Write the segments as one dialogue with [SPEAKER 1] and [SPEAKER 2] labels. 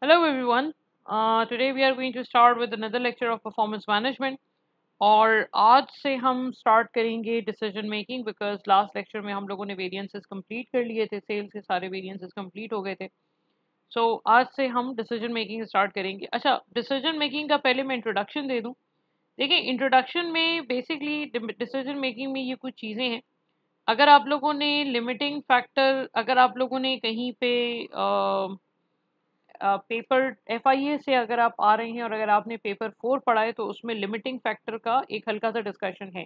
[SPEAKER 1] Hello everyone. Today we are going to start with another lecture of performance management. और आज से हम start करेंगे decision making because last lecture में हम लोगों ने वेरिएंसेस कंप्लीट कर लिए थे, सेल्स के सारे वेरिएंसेस कंप्लीट हो गए थे. सो आज से हम डिसीजन मेकिंग स्टार्ट करेंगे. अच्छा, डिसीजन मेकिंग का पहले मैं इंट्रोडक्शन दे दूं. देखिए, इंट्रोडक्शन में बेसिकली डिसीजन मेकिंग में ये कुछ चीज़ें हैं. अगर आप लोगों ने लिमिटिंग फैक्टर, अगर आप लोगों ने कहीं पे पेपर FIA से अगर आप आ रहे हैं और अगर आपने पेपर 4 पढ़ा है तो उसमें लिमिटिंग फैक्टर का एक हल्का सा डिस्कशन है.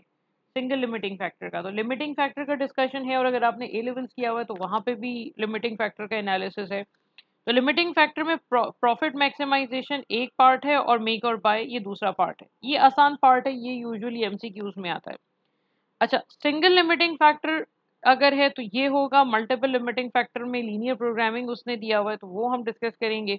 [SPEAKER 1] सिंगल लिमिटिंग फैक्टर का तो लिमिटिंग फैक्टर का डिस्कशन है, और अगर आपने ए लेवल्स किया हुआ है तो वहाँ पे भी लिमिटिंग फैक्टर का एनालिसिस है. तो लिमिटिंग फैक्टर में प्रॉफिट मैक्सिमाइजेशन एक पार्ट है और मेक और बाय ये दूसरा पार्ट है. ये आसान पार्ट है, ये यूजुअली MCQs में आता है. अच्छा, सिंगल लिमिटिंग फैक्टर अगर है तो ये होगा. मल्टीपल लिमिटिंग फैक्टर में लीनियर प्रोग्रामिंग उसने दिया हुआ है तो वो हम डिस्कस करेंगे.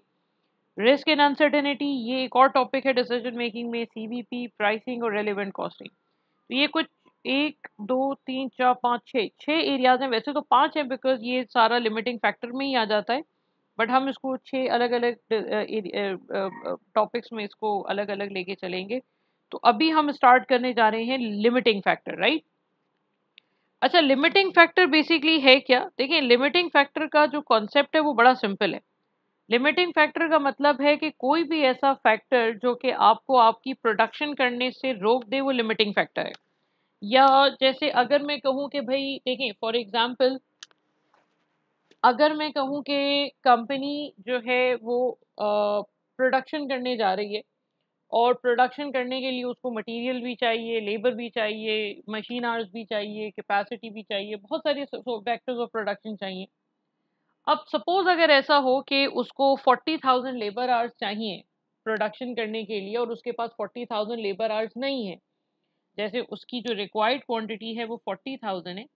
[SPEAKER 1] रिस्क एंड अनसर्टेनिटी ये एक और टॉपिक है डिसीजन मेकिंग में. CVP, प्राइसिंग और रेलिवेंट कॉस्टिंग. तो ये कुछ एक दो तीन चार पाँच छः छः एरियाज हैं. वैसे तो पांच है बिकॉज ये सारा लिमिटिंग फैक्टर में ही आ जाता है, बट हम इसको छः अलग अलग टॉपिक्स में इसको अलग अलग लेके चलेंगे. तो अभी हम स्टार्ट करने जा रहे हैं लिमिटिंग फैक्टर, राइट. अच्छा, लिमिटिंग फैक्टर बेसिकली है क्या? देखिए, लिमिटिंग फैक्टर का जो कॉन्सेप्ट है वो बड़ा सिंपल है. लिमिटिंग फैक्टर का मतलब है कि कोई भी ऐसा फैक्टर जो कि आपको आपकी प्रोडक्शन करने से रोक दे वो लिमिटिंग फैक्टर है. या जैसे अगर मैं कहूँ कि भाई देखें, फॉर एग्जांपल अगर मैं कहूँ कि कंपनी जो है वो प्रोडक्शन करने जा रही है, और प्रोडक्शन करने के लिए उसको मटेरियल भी चाहिए, लेबर भी चाहिए, मशीन आवर्स भी चाहिए, कैपेसिटी भी चाहिए, बहुत सारे फैक्टर्स ऑफ प्रोडक्शन चाहिए. अब सपोज अगर ऐसा हो कि उसको 40,000 लेबर आवर्स चाहिए प्रोडक्शन करने के लिए, और उसके पास 40,000 लेबर आवर्स नहीं है. जैसे उसकी जो रिक्वायर्ड क्वांटिटी है वो 40,000 है,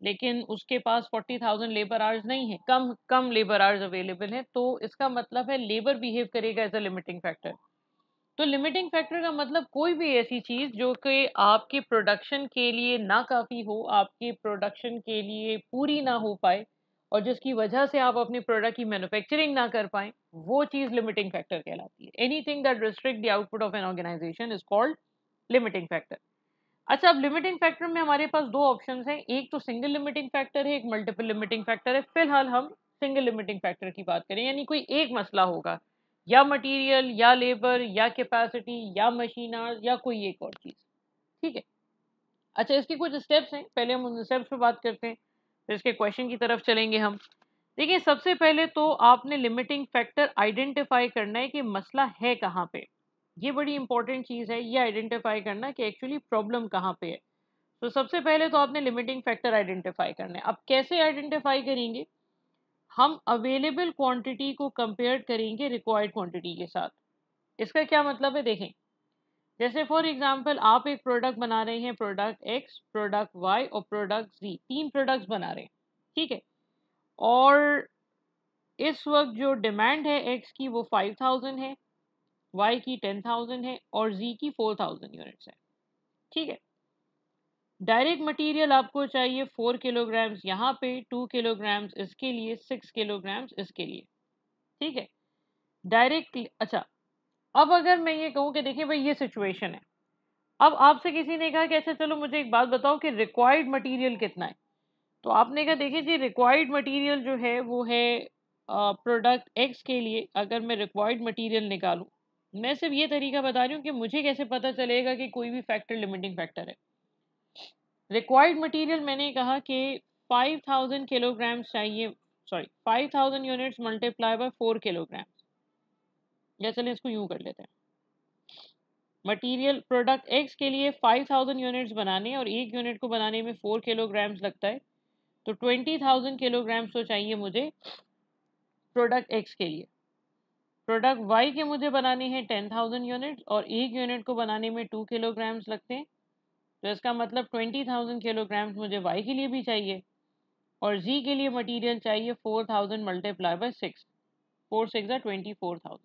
[SPEAKER 1] लेकिन उसके पास 40,000 लेबर आवर्स नहीं है, कम कम लेबर आवर्स अवेलेबल है. तो इसका मतलब है लेबर बिहेव करेगा एज अ लिमिटिंग फैक्टर. तो लिमिटिंग फैक्टर का मतलब कोई भी ऐसी चीज जो कि आपके प्रोडक्शन के लिए ना काफी हो, आपके प्रोडक्शन के लिए पूरी ना हो पाए, और जिसकी वजह से आप अपने प्रोडक्ट की मैन्युफैक्चरिंग ना कर पाए, वो चीज लिमिटिंग फैक्टर कहलाती है. Anything that restrict the output of an organisation is called limiting factor. अच्छा, अब लिमिटिंग फैक्टर में हमारे पास दो ऑप्शंस हैं. एक तो सिंगल लिमिटिंग फैक्टर है, एक मल्टीपल लिमिटिंग फैक्टर है. फिलहाल हम सिंगल लिमिटिंग फैक्टर की बात करें, यानी कोई एक मसला होगा, या मटेरियल या लेबर या कैपेसिटी या मशीन आवर्स या कोई एक और चीज. ठीक है. अच्छा, इसके कुछ स्टेप्स हैं, पहले हम उन स्टेप्स पे बात करते हैं, फिर इसके क्वेश्चन की तरफ चलेंगे हम. देखिए, सबसे पहले तो आपने लिमिटिंग फैक्टर आइडेंटिफाई करना है कि मसला है कहाँ पे. ये बड़ी इंपॉर्टेंट चीज है, ये आइडेंटिफाई करना कि एक्चुअली प्रॉब्लम कहाँ पे है. तो सबसे पहले तो आपने लिमिटिंग फैक्टर आइडेंटिफाई करना है. अब कैसे आइडेंटिफाई करेंगे? हम अवेलेबल क्वांटिटी को कंपेयर करेंगे रिक्वायर्ड क्वांटिटी के साथ. इसका क्या मतलब है, देखें. जैसे फॉर एग्जांपल आप एक प्रोडक्ट बना रहे हैं, प्रोडक्ट X, प्रोडक्ट Y और प्रोडक्ट Z, तीन प्रोडक्ट्स बना रहे हैं. ठीक है. और इस वक्त जो डिमांड है X की वो 5,000 है, Y की 10,000 है और Z की 4,000 यूनिट्स है. ठीक है. डायरेक्ट मटेरियल आपको चाहिए 4 किलोग्राम्स यहाँ पे, 2 किलोग्राम्स इसके लिए, 6 किलोग्राम्स इसके लिए. ठीक है. डायरेक्ट. अच्छा, अब अगर मैं ये कहूँ कि देखिए भाई ये सिचुएशन है. अब आपसे किसी ने कहा कि अच्छा चलो मुझे एक बात बताओ कि रिक्वायर्ड मटेरियल कितना है. तो आपने कहा देखिए जी, रिक्वायर्ड मटेरियल जो है वो है प्रोडक्ट एक्स के लिए. अगर मैं रिक्वायर्ड मटेरियल निकालूं, मैं सिर्फ ये तरीका बता रही हूँ कि मुझे कैसे पता चलेगा कि कोई भी फैक्टर लिमिटिंग फैक्टर है. रिक्वायर्ड मटेरियल मैंने कहा कि 5,000 किलोग्राम्स चाहिए, sorry 5,000 units multiply by 4 kilograms. या चलें इसको यूं कर लेते हैं. मटेरियल प्रोडक्ट एक्स के लिए 5,000 यूनिट्स बनाने, और एक यूनिट को बनाने में 4 किलोग्राम्स लगता है. तो 20,000 किलोग्राम्स तो चाहिए मुझे प्रोडक्ट एक्स के लिए. प्रोडक्ट वाई के मुझे बनाने हैं 10,000 यूनिट्स, और एक यूनिट को बनाने में 2 किलोग्राम्स लगते हैं. तो इसका मतलब 20,000 किलोग्राम्स मुझे वाई के लिए भी चाहिए, और जी के लिए मटेरियल चाहिए 4,000 मल्टीप्लाई बाय 6. 4 6 24,000.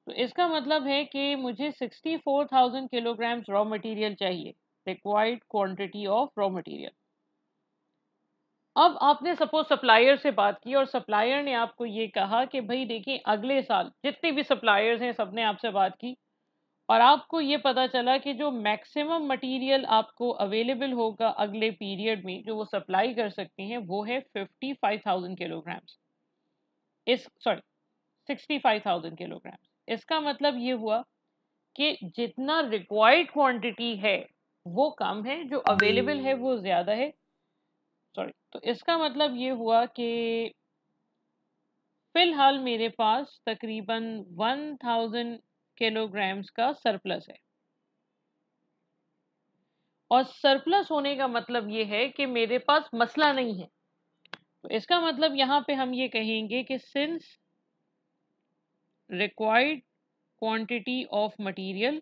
[SPEAKER 1] तो इसका मतलब है कि मुझे 64,000 किलोग्राम्स रॉ मटेरियल चाहिए, required quantity of raw material. अब आपने सपोज सप्लायर से बात की और सप्लायर ने आपको ये कहा कि भाई देखिए अगले साल जितने भी सप्लायर्स हैं सबने आपसे बात की और आपको ये पता चला कि जो मैक्सिमम मटेरियल आपको अवेलेबल होगा अगले पीरियड में जो वो सप्लाई कर सकती हैं वो है 55,000 किलोग्राम्स। इस सॉरी 65,000 किलोग्राम्स। इसका मतलब ये हुआ कि जितना रिक्वायर्ड क्वांटिटी है वो कम है, जो अवेलेबल है वो ज़्यादा है। सॉरी, तो इसका मतलब ये हुआ कि फिलहाल मेरे पास तकरीबन 1000 किलोग्राम्स का सरप्लस है। और सरप्लस होने का मतलब ये है कि मेरे पास मसला नहीं है। तो इसका मतलब यहाँ पे हम ये कहेंगे कि since required quantity of material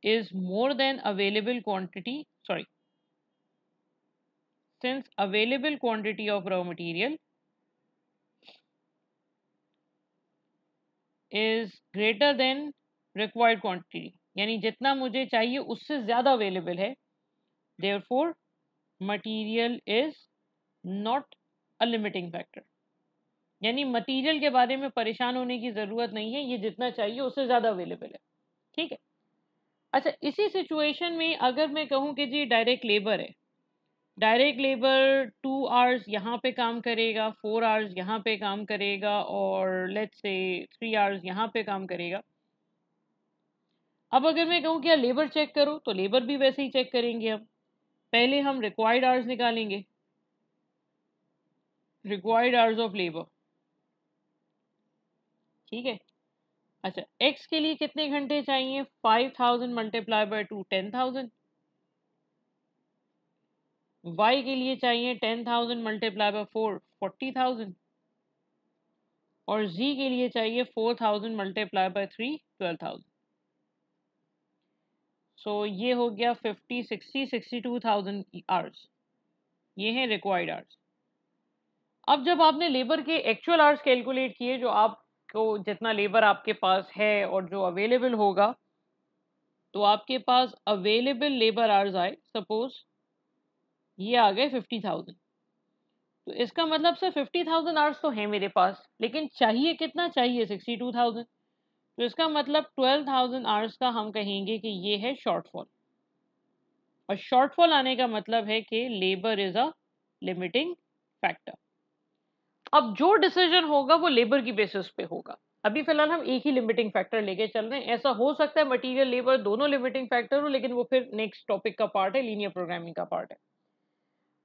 [SPEAKER 1] is more than available quantity, sorry, since available quantity of raw material is greater than required quantity, यानी जितना मुझे चाहिए उससे ज़्यादा अवेलेबल है, therefore material is not a limiting factor। यानी मटेरियल के बारे में परेशान होने की ज़रूरत नहीं है, ये जितना चाहिए उससे ज़्यादा अवेलेबल है। ठीक है। अच्छा, इसी सिचुएशन में अगर मैं कहूँ कि जी डायरेक्ट लेबर है, डायरेक्ट लेबर 2 आवर्स यहाँ पे काम करेगा, 4 आवर्स यहाँ पे काम करेगा और लेट्स से 3 आवर्स यहाँ पे काम करेगा। अब अगर मैं कहूँ क्या लेबर चेक करो, तो लेबर भी वैसे ही चेक करेंगे। हम पहले हम रिक्वायर्ड आवर्स निकालेंगे, रिक्वायर्ड आवर्स ऑफ लेबर। ठीक है। अच्छा, एक्स के लिए कितने घंटे चाहिए? 5000 मल्टीप्लाई बाय 2 10,000। वाई के लिए चाहिए 10,000 मल्टीप्लाई बाय 4 40,000 और जी के लिए चाहिए 4000 मल्टीप्लाई बाय 3 12,000। सो ये हो गया 50 60 62,000 आवर्स। ये हैं रिक्वायर्ड आवर्स। अब जब आपने लेबर के एक्चुअल आवर्स कैलकुलेट किए, जो आपको जितना लेबर आपके पास है और जो अवेलेबल होगा, तो आपके पास अवेलेबल लेबर आवर्स आए सपोज ये आ गए 50,000। तो इसका मतलब सर 50,000 आवर्स तो है मेरे पास, लेकिन चाहिए कितना? चाहिए 62,000। तो इसका मतलब 12,000 आवर्स का हम कहेंगे कि ये है शॉर्टफॉल। और शॉर्टफॉल आने का मतलब है कि labour is a limiting factor. अब जो डिसीजन होगा वो लेबर की बेसिस पे होगा। अभी फिलहाल हम एक ही लिमिटिंग फैक्टर लेके चल रहे हैं। ऐसा हो सकता है मटेरियल लेबर दोनों लिमिटिंग फैक्टर हो, लेकिन वो फिर नेक्स्ट टॉपिक का पार्ट है, लीनियर प्रोग्रामिंग का पार्ट है।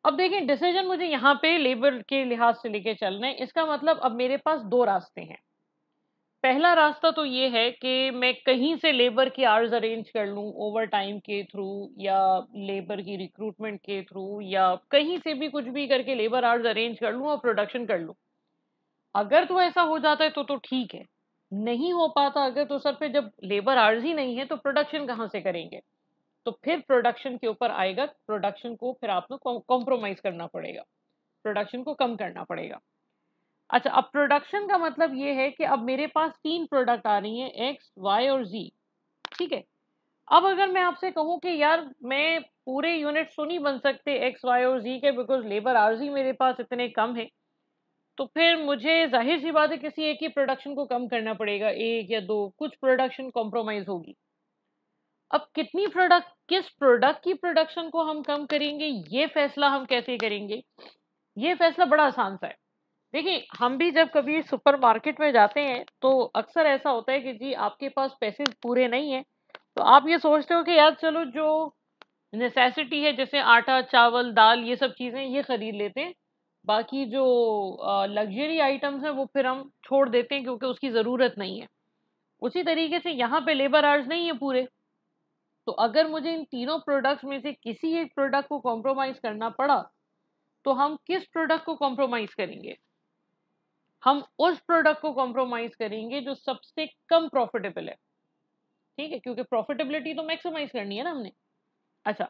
[SPEAKER 1] अब देखें, डिसीजन मुझे यहाँ पे लेबर के लिहाज से लेके चलना है। इसका मतलब अब मेरे पास दो रास्ते हैं। पहला रास्ता तो ये है कि मैं कहीं से लेबर की आवर्स अरेंज कर लूं, ओवर टाइम के थ्रू या लेबर की रिक्रूटमेंट के थ्रू या कहीं से भी कुछ भी करके लेबर आवर्स अरेंज कर लूं और प्रोडक्शन कर लूं। अगर तो ऐसा हो जाता है तो ठीक है। नहीं हो पाता अगर, तो सर पे जब लेबर आवर्स ही नहीं है तो प्रोडक्शन कहाँ से करेंगे? तो फिर प्रोडक्शन के ऊपर आएगा, प्रोडक्शन को फिर आपको कॉम्प्रोमाइज करना पड़ेगा, प्रोडक्शन को कम करना पड़ेगा। अच्छा, अब प्रोडक्शन का मतलब ये है कि अब मेरे पास 3 प्रोडक्ट आ रही हैं, एक्स वाई और जी। ठीक है। अब अगर मैं आपसे कहूं कि यार मैं पूरे यूनिट तो नहीं बन सकते एक्स वाई और जी के, बिकॉज लेबर आवर्स ही मेरे पास इतने कम है, तो फिर मुझे जाहिर सी बात है किसी एक ही प्रोडक्शन को कम करना पड़ेगा, एक या दो, कुछ प्रोडक्शन कॉम्प्रोमाइज होगी। अब कितनी प्रोडक्ट, किस प्रोडक्ट की प्रोडक्शन को हम कम करेंगे, ये फैसला हम कैसे करेंगे? ये फैसला बड़ा आसान सा है। देखिए, हम भी जब कभी सुपरमार्केट में जाते हैं तो अक्सर ऐसा होता है कि जी आपके पास पैसे पूरे नहीं है, तो आप ये सोचते हो कि यार चलो जो नेसेसिटी है जैसे आटा चावल दाल ये सब चीजें ये खरीद लेते हैं, बाकी जो लग्जरी आइटम्स हैं वो फिर हम छोड़ देते हैं क्योंकि उसकी ज़रूरत नहीं है। उसी तरीके से यहाँ पे लेबर आवर्स नहीं है पूरे, तो अगर मुझे इन तीनों प्रोडक्ट्स में से किसी एक प्रोडक्ट को कॉम्प्रोमाइज करना पड़ा, तो हम किस प्रोडक्ट को कॉम्प्रोमाइज करेंगे? हम उस प्रोडक्ट को कॉम्प्रोमाइज करेंगे जो सबसे कम प्रॉफिटेबल है। ठीक है, क्योंकि प्रॉफिटेबिलिटी तो मैक्सिमाइज करनी है ना हमने। अच्छा,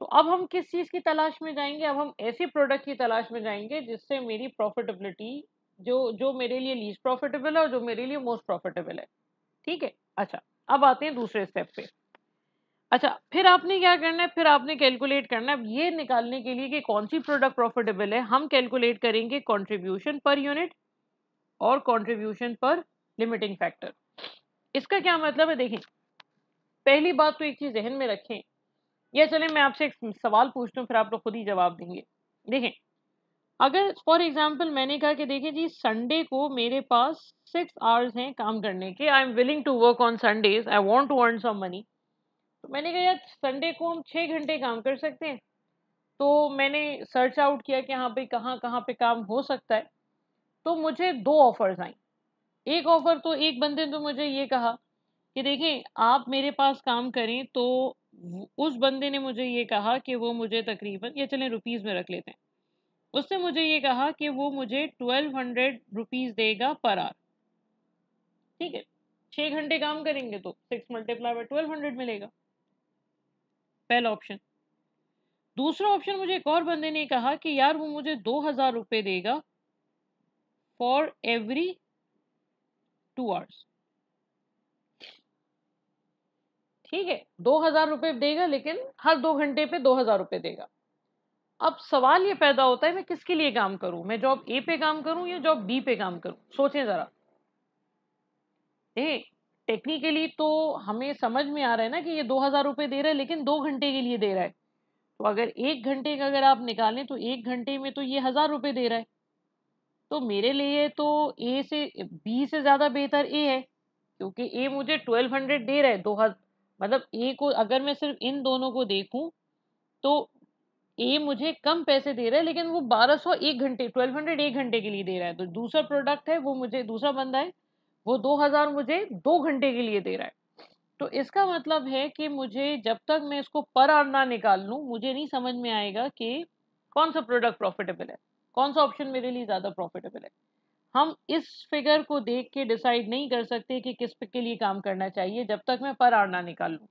[SPEAKER 1] तो अब हम किस चीज की तलाश में जाएंगे? अब हम ऐसे प्रोडक्ट की तलाश में जाएंगे जिससे मेरी प्रॉफिटेबिलिटी, जो जो मेरे लिए लीस्ट प्रॉफिटेबल है और जो मेरे लिए मोस्ट प्रॉफिटेबल है। ठीक है। अच्छा, अब आते हैं दूसरे स्टेप पे। अच्छा, फिर आपने क्या करना है, फिर आपने कैलकुलेट करना है। अब ये निकालने के लिए कि कौन सी प्रोडक्ट प्रॉफिटेबल है, हम कैलकुलेट करेंगे कंट्रीब्यूशन पर यूनिट और कंट्रीब्यूशन पर लिमिटिंग फैक्टर। इसका क्या मतलब है, देखें, पहली बात तो एक चीज ध्यान में रखें, या चले मैं आपसे एक सवाल पूछता हूँ, फिर आप लोग खुद ही जवाब देंगे। देखें, अगर फॉर एग्जाम्पल मैंने कहा कि देखिए जी, संडे को मेरे पास 6 आवर्स हैं काम करने के, I am willing to work on Sundays, I want to earn some money. तो मैंने कहा यार संडे को हम 6 घंटे काम कर सकते हैं। तो मैंने सर्च आउट किया कि हाँ भाई कहाँ कहाँ पे काम हो सकता है। तो मुझे दो ऑफर्स आई। एक ऑफर तो एक बंदे ने तो मुझे ये कहा कि देखिए आप मेरे पास काम करें, तो उस बंदे ने मुझे ये कहा कि वो मुझे तकरीबन, ये चलें रुपीज़ में रख लेते हैं, उसने मुझे ये कहा कि वो मुझे 1200 रुपीज़ देगा पर आवर। ठीक है, 6 घंटे काम करेंगे तो 6 × 12 मिलेगा, पहला ऑप्शन। दूसरा ऑप्शन, मुझे एक और बंदे ने कहा कि यार वो मुझे 2000 रुपये देगा फॉर एवरी 2 आवर्स। ठीक है, 2000 रुपये देगा, लेकिन हर 2 घंटे पे 2000 रुपये देगा। अब सवाल ये पैदा होता है मैं किसके लिए काम करूं, मैं जॉब ए पे काम करूं या जॉब बी पे काम करूं? सोचें जरा। ए, टेक्निकली तो हमें समझ में आ रहा है ना कि ये 2000 रुपये दे रहा है, लेकिन 2 घंटे के लिए दे रहा है। तो अगर 1 घंटे का अगर आप निकालें तो 1 घंटे में तो ये 1000 रुपये दे रहा है। तो मेरे लिए तो ए से बी से ज्यादा बेहतर ए है, क्योंकि ए मुझे 1200 दे रहा है। 2000 मतलब ए को अगर मैं सिर्फ इन दोनों को देखूं तो ए मुझे कम पैसे दे रहा है, लेकिन वो 1200 1 घंटे, 1200 1 घंटे के लिए दे रहा है। तो दूसरा प्रोडक्ट है वो मुझे, दूसरा बंदा है वो 2000 मुझे 2 घंटे के लिए दे रहा है। तो इसका मतलब है कि मुझे जब तक मैं इसको पर आवर ना निकाल लूं, मुझे नहीं समझ में आएगा कि कौन सा प्रोडक्ट प्रॉफिटेबल है, कौन सा ऑप्शन मेरे लिए ज्यादा प्रॉफिटेबल है। हम इस फिगर को देख के डिसाइड नहीं कर सकते कि किस पे के लिए काम करना चाहिए जब तक मैं पर आवर ना निकाल लूं।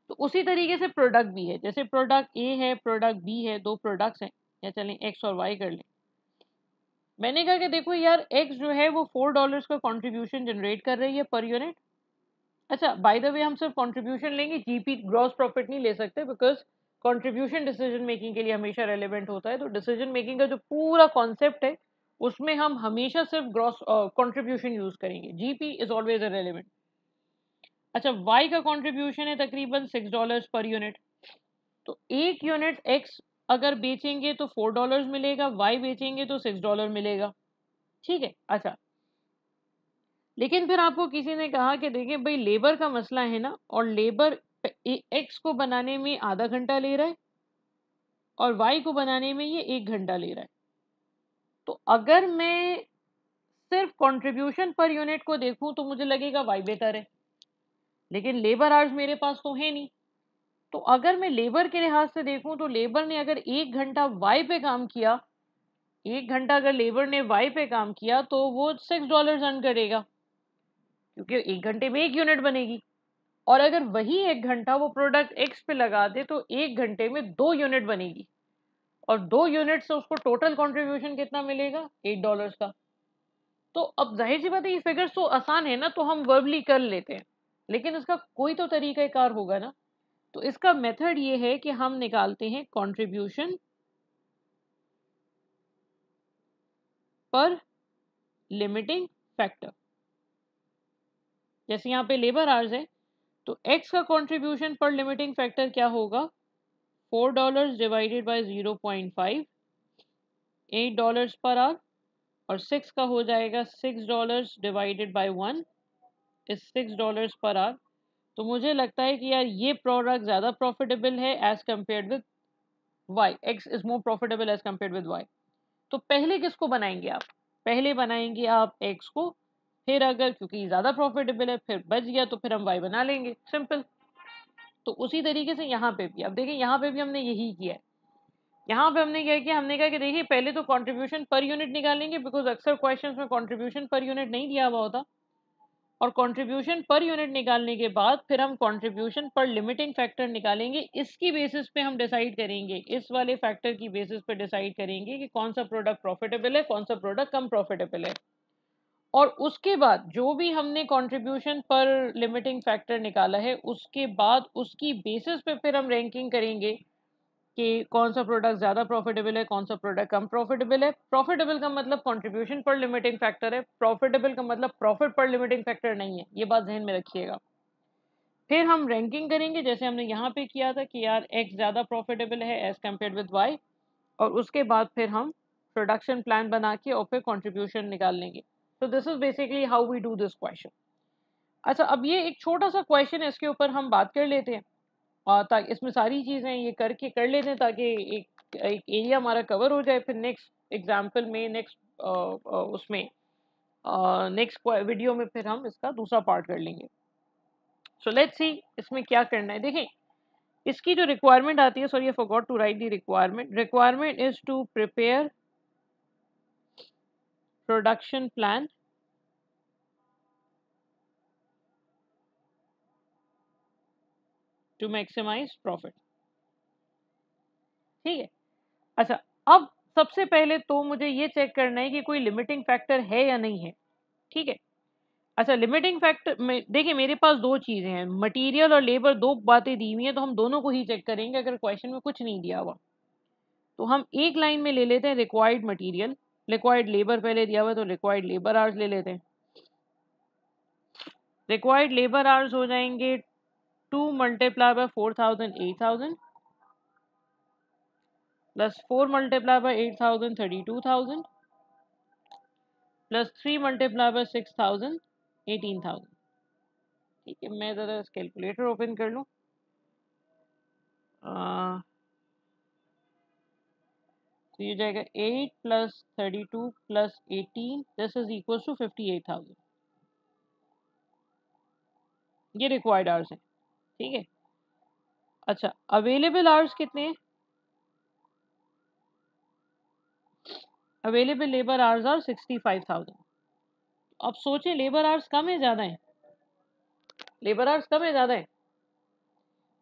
[SPEAKER 1] तो उसी तरीके से प्रोडक्ट भी है, जैसे प्रोडक्ट ए है, प्रोडक्ट बी है, दो प्रोडक्ट्स हैं, या चलें एक्स और वाई कर लें। मैंने कहा कि देखो यार, एक्स जो है वो $4 का कंट्रीब्यूशन जनरेट कर रही है पर यूनिट। अच्छा, बाय द वे हम सिर्फ कंट्रीब्यूशन लेंगे, जीपी ग्रॉस प्रॉफिट नहीं ले सकते, बिकॉज कंट्रीब्यूशन डिसीजन मेकिंग के लिए हमेशा रेलेवेंट होता है। तो डिसीजन मेकिंग का जो पूरा कॉन्सेप्ट है उसमें हम हमेशा सिर्फ ग्रॉस कंट्रीब्यूशन यूज करेंगे, जीपी इज ऑलवेज इररिलेवेंट। अच्छा, वाई का कंट्रीब्यूशन है तकरीबन $6 पर यूनिट। तो एक यूनिट एक्स अगर बेचेंगे तो $4 मिलेगा, वाई बेचेंगे तो $6 मिलेगा। ठीक है, अच्छा, लेकिन फिर आपको किसी ने कहा कि देखिए भाई लेबर का मसला है ना, और लेबर एक्स को बनाने में आधा घंटा ले रहा है और वाई को बनाने में ये 1 घंटा ले रहा है। तो अगर मैं सिर्फ कंट्रीब्यूशन पर यूनिट को देखूं तो मुझे लगेगा वाई बेहतर है, लेकिन लेबर आवर्स मेरे पास तो है नहीं। तो अगर मैं लेबर के लिहाज से देखूं तो लेबर ने अगर 1 घंटा वाई पे काम किया, 1 घंटा अगर लेबर ने वाई पे काम किया तो वो $6 अर्न करेगा, क्योंकि 1 घंटे में 1 यूनिट बनेगी। और अगर वही 1 घंटा वो प्रोडक्ट एक्स पे लगा दे तो 1 घंटे में 2 यूनिट बनेगी, और 2 यूनिट से उसको टोटल कंट्रीब्यूशन कितना मिलेगा, $8 का। तो अब जाहिर सी बात है ये फिगर्स तो आसान है ना, तो हम वर्बली कर लेते हैं, लेकिन इसका कोई तो तरीका कार होगा ना। तो इसका मेथड ये है कि हम निकालते हैं कंट्रीब्यूशन पर लिमिटिंग फैक्टर। जैसे यहाँ पे लेबर आवर्स है, तो एक्स का कंट्रीब्यूशन पर लिमिटिंग फैक्टर क्या होगा, $4 डिवाइडेड बाय 0.5, $8 पर आवर, और 6 का हो जाएगा $6 divided by 1 is $6 per hour. तो मुझे लगता है कि यार ये प्रोडक्ट ज़्यादा प्रॉफिटेबल है as compared with Y, X is more profitable as compared with Y. तो पहले किसको बनाएंगे आप, पहले बनाएंगे आप एक्स को, फिर अगर क्योंकि ज़्यादा प्रॉफिटेबल है फिर बच गया तो फिर हम वाई बना लेंगे, सिंपल। तो उसी तरीके से यहाँ पे भी, अब देखिए यहाँ पे भी हमने यही किया है। यहाँ पे हमने क्या किया, हमने कहा कि देखिए पहले तो कंट्रीब्यूशन पर यूनिट निकालेंगे, बिकॉज अक्सर क्वेश्चंस में कंट्रीब्यूशन पर यूनिट नहीं दिया हुआ होता। और कंट्रीब्यूशन पर यूनिट निकालने के बाद फिर हम कंट्रीब्यूशन पर लिमिटिंग फैक्टर निकालेंगे। इसकी बेसिस पे हम डिसाइड करेंगे, इस वाले फैक्टर की बेसिस पे डिसाइड करेंगे कि कौन सा प्रोडक्ट प्रॉफिटेबल है, कौन सा प्रोडक्ट कम प्रॉफिटेबल है। और उसके बाद जो भी हमने कंट्रीब्यूशन पर लिमिटिंग फैक्टर निकाला है उसके बाद उसकी बेसिस पे फिर हम रैंकिंग करेंगे कि कौन सा प्रोडक्ट ज़्यादा प्रॉफिटेबल है, कौन सा प्रोडक्ट कम प्रॉफिटेबल है। प्रॉफिटेबल का मतलब कंट्रीब्यूशन पर लिमिटिंग फैक्टर है, प्रॉफिटेबल का मतलब प्रॉफिट पर लिमिटिंग फैक्टर नहीं है, ये बात जहन में रखिएगा। फिर हम रैंकिंग करेंगे जैसे हमने यहाँ पे किया था कि यार एक्स ज़्यादा प्रॉफिटेबल है एज कम्पेयर विद वाई, और उसके बाद फिर हम प्रोडक्शन प्लान बना के और फिर कंट्रीब्यूशन निकाल लेंगे। तो this is basically how we do this question. अच्छा, अब ये एक छोटा सा क्वेश्चन है, इसके ऊपर हम बात कर लेते हैं और ताकि इसमें सारी चीज़ें ये करके कर लेते हैं ताकि एक एक एरिया हमारा कवर हो जाए। फिर नेक्स्ट एग्जाम्पल में नेक्स्ट उसमें नेक्स्ट वीडियो में फिर हम इसका दूसरा पार्ट कर लेंगे। सो लेट्स सी इसमें क्या करना है। देखें, इसकी जो रिक्वायरमेंट आती है, sorry I forgot to write the requirement is to prepare production plan to maximise profit. ठीक है। अच्छा, अब सबसे पहले तो मुझे ये चेक करना है कि कोई लिमिटिंग फैक्टर है या नहीं है। ठीक है। अच्छा, लिमिटिंग फैक्टर में देखिए मेरे पास दो चीज़ें हैं, मटेरियल और लेबर, दो बातें दी हुई हैं, तो हम दोनों को ही चेक करेंगे अगर क्वेश्चन में कुछ नहीं दिया हुआ। तो हम एक लाइन में ले लेते हैं रिक्वायर्ड मटेरियल, रिक्वायर्ड लेबर पहले दिया हुआ है तो रिक्वायर्ड लेबर आवर्स ले लेते हैं। रिक्वायर्ड लेबर आवर्स हो जाएंगे 2 multiply by 4000 8000 plus 4 multiply by 8000 32,000 plus 3 multiply by 6000 18,000। ठीक है, मैं ज़रा कैलकुलेटर ओपन कर लूँ। तो ये जाएगा 8 plus 32 plus 18, this is equal to 58,000। ये रिक्वायर्ड आवर्स हैं। ठीक है। अच्छा, अवेलेबल आवर्स कितने हैं? Available labour hours are 65,000। अब सोचें लेबर आवर्स कम है ज़्यादा है? लेबर आवर्स कम है ज़्यादा है?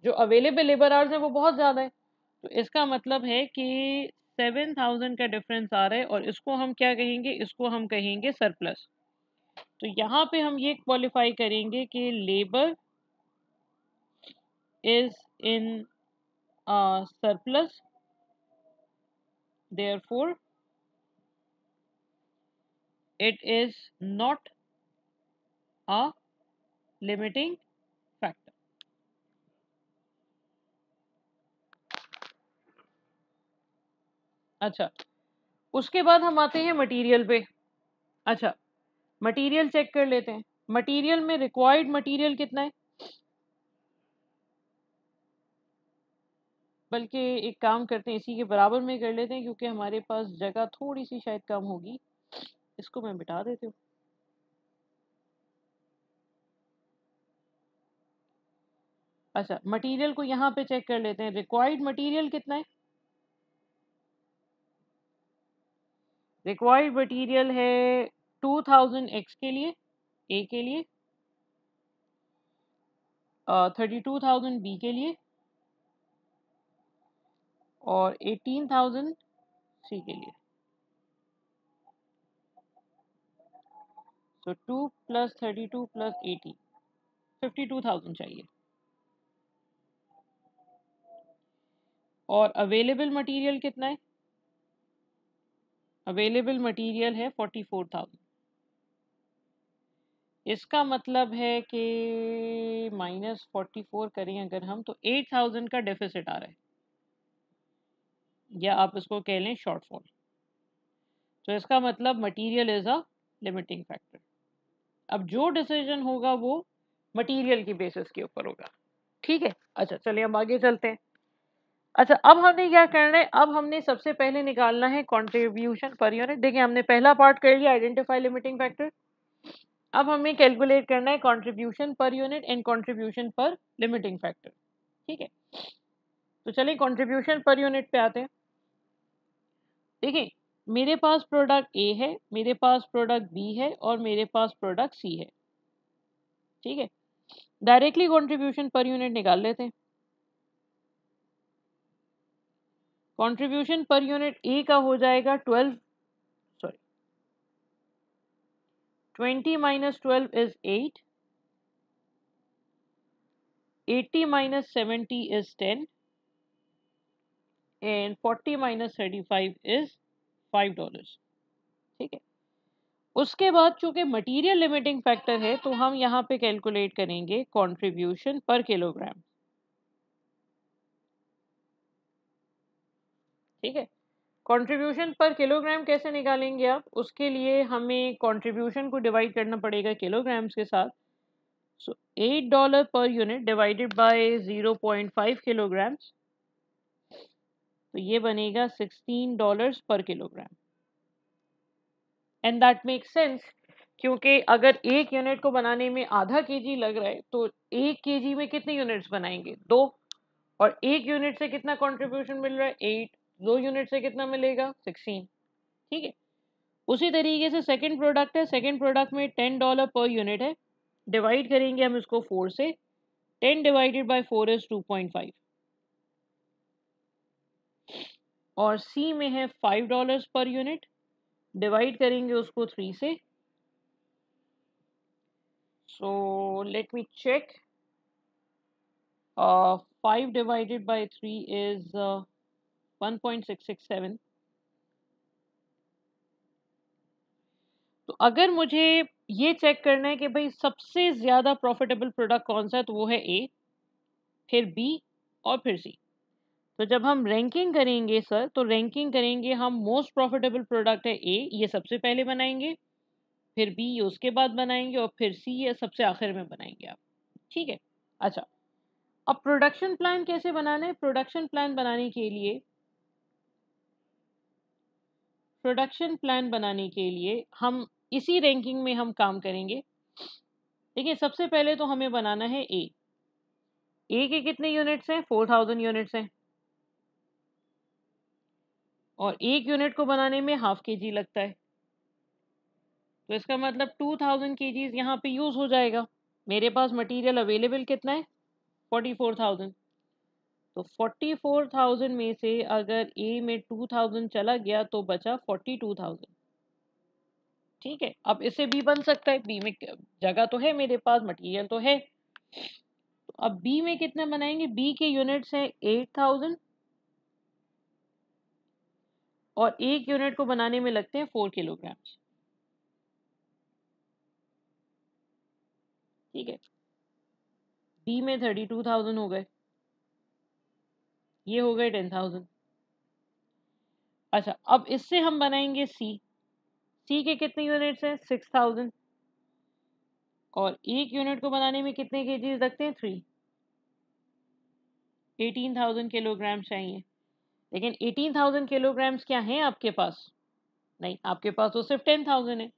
[SPEAKER 1] जो अवेलेबल लेबर आवर्स है वो बहुत ज़्यादा है। तो इसका मतलब है कि 7,000 का डिफरेंस आ रहा है और इसको हम क्या कहेंगे? इसको हम कहेंगे सरप्लस। तो यहाँ पे हम ये क्वालिफाई करेंगे कि labour is in surplus, therefore it is not a limiting factor। अच्छा, उसके बाद हम आते हैं मटेरियल पे। अच्छा, मटेरियल चेक कर लेते हैं। मटेरियल में रिक्वायर्ड मटेरियल कितना है? बल्कि एक काम करते हैं, इसी के बराबर में कर लेते हैं क्योंकि हमारे पास जगह थोड़ी सी शायद कम होगी। इसको मैं बिठा देती हूँ। अच्छा, मटेरियल को यहाँ पे चेक कर लेते हैं। रिक्वायर्ड मटेरियल कितना है? रिक्वायर्ड मटेरियल है 2000 एक्स के लिए, ए के लिए, 32,000 बी के लिए और 18,000 सी के लिए। सो 2 प्लस 32 प्लस 18, 52,000 चाहिए। और अवेलेबल मटेरियल कितना है? अवेलेबल मटेरियल है 44,000। इसका मतलब है कि -44 करें अगर हम तो 8,000 का डेफिसिट आ रहा है, या आप इसको कह लें शॉर्टफॉल। तो इसका मतलब material is a limiting factor. अब जो डिसीजन होगा वो मटेरियल की बेसिस के ऊपर होगा। ठीक है। अच्छा, चलिए हम आगे चलते हैं। अच्छा, अब हमने क्या करना है? अब हमने सबसे पहले निकालना है कंट्रीब्यूशन पर यूनिट। देखिए हमने पहला पार्ट कर लिया, आइडेंटिफाई लिमिटिंग फैक्टर। अब हमें कैलकुलेट करना है contribution per unit and contribution पर लिमिटिंग फैक्टर। ठीक है। तो चलिए कंट्रीब्यूशन पर यूनिट पे आते हैं। देखिए, मेरे पास प्रोडक्ट ए है, मेरे पास प्रोडक्ट बी है और मेरे पास प्रोडक्ट सी है। ठीक है। डायरेक्टली कंट्रीब्यूशन पर यूनिट निकाल लेते हैं। कंट्रीब्यूशन पर यूनिट ए का हो जाएगा 12, sorry 20 minus 12 is 8. 80 minus 70 is 10. And 40 minus 35 is $5. ठीक है, उसके बाद चूंकि मटेरियल लिमिटिंग फैक्टर है तो हम यहाँ पे कैलकुलेट करेंगे कंट्रीब्यूशन पर किलोग्राम। ठीक है, कंट्रीब्यूशन पर किलोग्राम कैसे निकालेंगे आप? उसके लिए हमें कंट्रीब्यूशन को डिवाइड करना पड़ेगा किलोग्राम्स के साथ। सो $8 per unit divided by 0.5 kilograms, तो ये बनेगा $16 पर kilogram. And that makes sense, क्योंकि अगर एक यूनिट को बनाने में आधा केजी लग रहा है तो एक केजी में कितने यूनिट्स बनाएंगे? 2। और एक यूनिट से कितना कंट्रीब्यूशन मिल रहा है? 8। 2 यूनिट से कितना मिलेगा? 16। ठीक है, उसी तरीके से सेकंड प्रोडक्ट है, सेकंड प्रोडक्ट में $10 पर यूनिट है, डिवाइड करेंगे हम इसको 4 से। 10 डिवाइडेड बाय 4 इज 2.5। और सी में है $5 पर यूनिट, डिवाइड करेंगे उसको 3 से। So let me check, 5 divided by 3 is 1.667। तो अगर मुझे ये चेक करना है कि भाई सबसे ज़्यादा प्रॉफिटेबल प्रोडक्ट कौन सा है, तो वो है ए, फिर बी और फिर सी। तो जब हम रैंकिंग करेंगे सर, तो रैंकिंग करेंगे हम, मोस्ट प्रॉफिटेबल प्रोडक्ट है ए, ये सबसे पहले बनाएंगे, फिर बी ये उसके बाद बनाएंगे, और फिर सी ये सबसे आखिर में बनाएंगे आप। ठीक है, अच्छा, अब प्रोडक्शन प्लान कैसे बनाना है? प्रोडक्शन प्लान बनाने के लिए, हम इसी रैंकिंग में हम काम करेंगे। देखिए, सबसे पहले तो हमें बनाना है ए। ए के कितने यूनिट्स हैं? 4000 यूनिट्स हैं, और एक यूनिट को बनाने में हाफ के जी लगता है, तो इसका मतलब 2000 केजीज यहाँ पे यूज हो जाएगा। मेरे पास मटेरियल अवेलेबल कितना है? 44,000। तो 44,000 में से अगर ए में 2000 चला गया तो बचा 42,000। ठीक है, अब इसे बी बन सकता है, बी में जगह तो है मेरे पास, मटेरियल तो है। तो अब बी में कितने बनाएंगे? बी के यूनिट्स हैं 8000, और एक यूनिट को बनाने में लगते हैं 4 किलोग्राम। ठीक है, बी में 32,000 हो गए, ये हो गए 10,000। अच्छा, अब इससे हम बनाएंगे सी। सी के कितने यूनिट्स हैं? 6000, और एक यूनिट को बनाने में कितने केजीज लगते हैं? 3। 18,000 किलोग्राम चाहिए। लेकिन 18,000 किलोग्राम्स क्या हैं आपके पास? नहीं, आपके पास तो सिर्फ 10,000 है।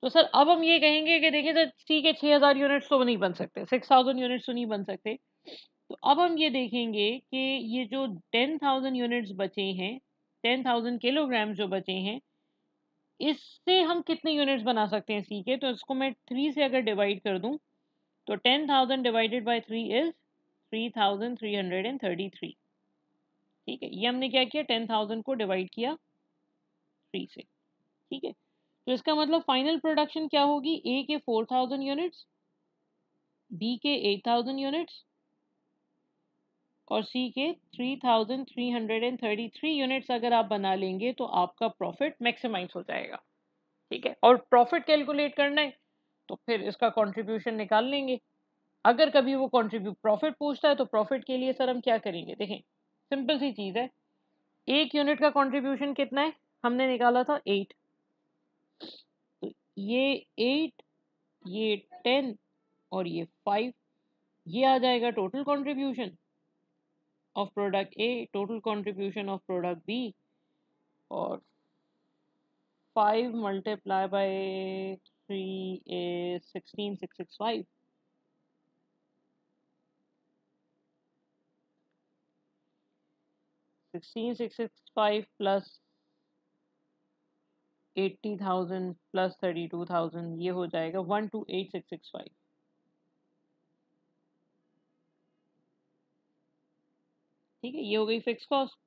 [SPEAKER 1] तो सर अब हम ये कहेंगे कि देखिए सर, सी के 6000 यूनिट्स तो नहीं बन सकते, 6000 यूनिट्स तो नहीं बन सकते। तो अब हम ये देखेंगे कि ये जो 10,000 यूनिट्स बचे हैं, 10,000 किलोग्राम जो बचे हैं, इससे हम कितने यूनिट्स बना सकते हैं सी के? तो इसको मैं 3 से अगर डिवाइड कर दूं, तो 10,000 डिवाइडेड बाय 3 इज 3,333। ठीक है, ये हमने क्या किया? 10,000 को डिवाइड किया 3 से। ठीक है, तो इसका मतलब फाइनल प्रोडक्शन क्या होगी? ए के 4000 यूनिट्स, बी के 8000 यूनिट्स, और सी के 3,333 यूनिट्स अगर आप बना लेंगे तो आपका प्रॉफिट मैक्सिमाइज हो जाएगा। ठीक है, और प्रॉफिट कैलकुलेट करना है तो फिर इसका कंट्रीब्यूशन निकाल लेंगे। अगर कभी वो कंट्रीब्यूट प्रॉफिट पूछता है तो प्रॉफिट के लिए सर हम क्या करेंगे? देखें, सिंपल सी चीज़ है, एक यूनिट का कंट्रीब्यूशन कितना है? हमने निकाला था 8। तो ये 8, ये 10 और ये 5, ये आ जाएगा total contribution of product A, total contribution of product B, और 5 multiply by 3 is 16,665। 16,665 plus 80,000 plus 32,000, ये हो जाएगा 128,665। ठीक है, ये हो गई फिक्स कॉस्ट।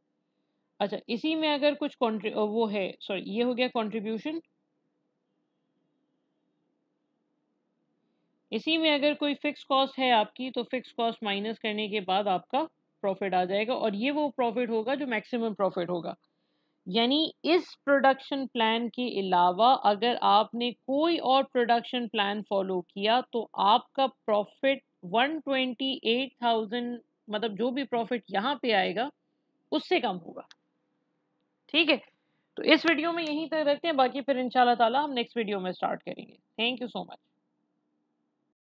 [SPEAKER 1] अच्छा, इसी में अगर कुछ वो है, सॉरी, ये हो गया कंट्रीब्यूशन, इसी में अगर कोई फिक्स कॉस्ट है आपकी तो फिक्स कॉस्ट माइनस करने के बाद आपका प्रॉफिट आ जाएगा, और ये वो प्रॉफिट होगा जो मैक्सिमम प्रॉफिट होगा। यानी इस प्रोडक्शन प्लान के अलावा अगर आपने कोई और प्रोडक्शन प्लान फॉलो किया तो आपका प्रॉफिट 128,000, मतलब जो भी प्रॉफिट यहाँ पे आएगा उससे कम होगा। ठीक है, तो इस वीडियो में यहीं तक रखते हैं, बाकी फिर इंशाल्लाह ताला हम नेक्स्ट वीडियो में स्टार्ट करेंगे। Thank you so much.